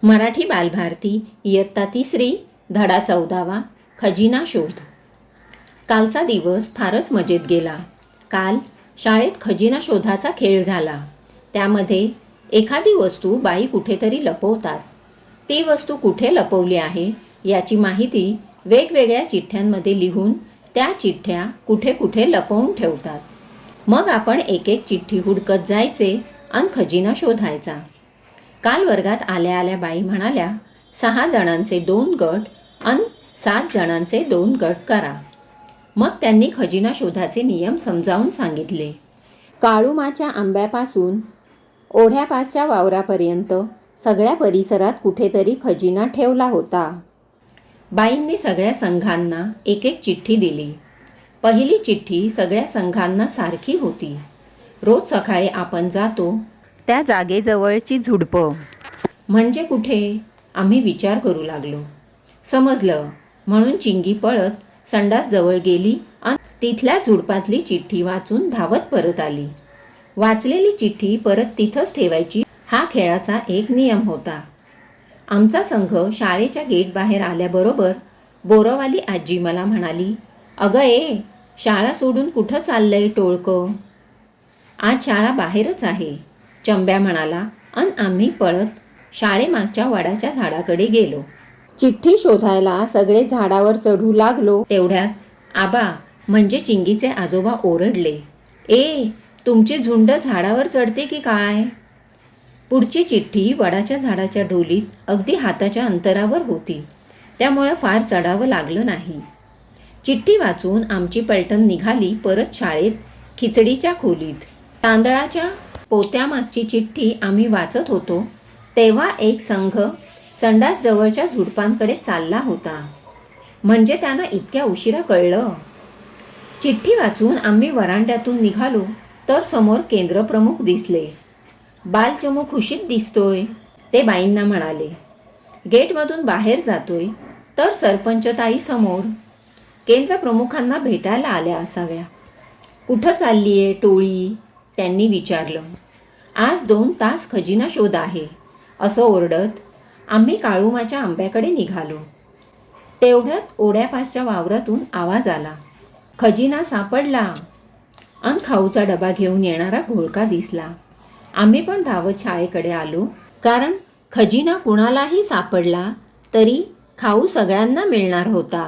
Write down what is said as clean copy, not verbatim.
मराठी बालभारती इयत्ता 3री धडा 14वा खजिना शोध. कालचा दिवस फारच मजेत गेला. काल शाळेत खजिना शोधाचा खेळ झाला. त्यामध्ये एखादी वस्तू बाई कुठेतरी लपवतात. ती वस्तू कुठे लपवली आहे याची माहिती वेगवेगळ्या चिठ्ठ्यांमध्ये लिहून त्या चिठ्ठ्या कुठे कुठे लपवून ठेवतात. मग आपण एक एक चिठ्ठी हुडकत जायचे आणि खजिना शोधायचा. काल वर्गात आल्या आल्या बाई म्हणाल्या, 6 जणांचे 2 गट आणि 7 जणांचे 2 गट करा. मग त्यांनी खजिना शोधाचे नियम समजावून सांगितले. काळूमाच्या आंब्यापासून ओढ्यापासच्या वावरापर्यंत सगळ्या परिसरात कुठेतरी खजिना ठेवला होता. बाईंनी सगळ्या संघांना एक एक चिठ्ठी दिली. पहिली चिठ्ठी सगळ्या संघांना सारखी होती. रोज सकाळी आपण जातो त्या जागेजवळची झुडपं म्हणजे कुठे आम्ही विचार करू लागलो. समजलं म्हणून चिंगी पळत संडासजवळ गेली आणि तिथल्या झुडपातली चिठ्ठी वाचून धावत परत आली. वाचलेली चिठ्ठी परत तिथंच ठेवायची हा खेळाचा एक नियम होता. आमचा संघ शाळेच्या गेट बाहेर आल्याबरोबर बोरवाली आजी मला म्हणाली, अगं शाळा सोडून कुठं चाललंय टोळकं? आज शाळा बाहेरच आहे, चंब्या म्हणाला आणि आम्ही पळत शाळेमागच्या वडाच्या झाडाकडे गेलो. चिठ्ठी शोधायला सगळे झाडावर चढू लागलो. तेवढ्यात आबा म्हणजे चिंगीचे आजोबा ओरडले, तुमची झुंड झाडावर चढते की काय? पुढची चिठ्ठी वडाच्या झाडाच्या ढोलीत अगदी हाताच्या अंतरावर होती. त्यामुळे फार चढावं लागलं नाही. चिठ्ठी वाचून आमची पलटण निघाली परत शाळेत खिचडीच्या खोलीत. तांदळाच्या पोत्यामागची चिठ्ठी आम्ही वाचत होतो तेव्हा एक संघ संडास जवळच्या झुडपांकडे चालला होता. म्हणजे त्यांना इतक्या उशिरा कळलं. चिठ्ठी वाचून आम्ही वरांड्यातून निघालो तर समोर केंद्रप्रमुख दिसले. बालचमू खुशीत दिसतोय, ते बाईंना म्हणाले. गेटमधून बाहेर जातोय तर सरपंचताई समोर. केंद्रप्रमुखांना भेटायला आल्या असाव्या. कुठं चाललीये टोळी? त्यांनी विचारलं. आज 2 तास खजिना शोध आहे, असं ओरडत आम्ही काळूमाच्या आंब्याकडे निघालो. तेवढ्यात ओढ्यापासच्या वावरातून आवाज आला, खजिना सापडला. आणि खाऊचा डबा घेऊन येणारा घोळका दिसला. आम्ही पण धावत शाळेकडे आलो, कारण खजिना कुणालाही सापडला तरी खाऊ सगळ्यांना मिळणार होता.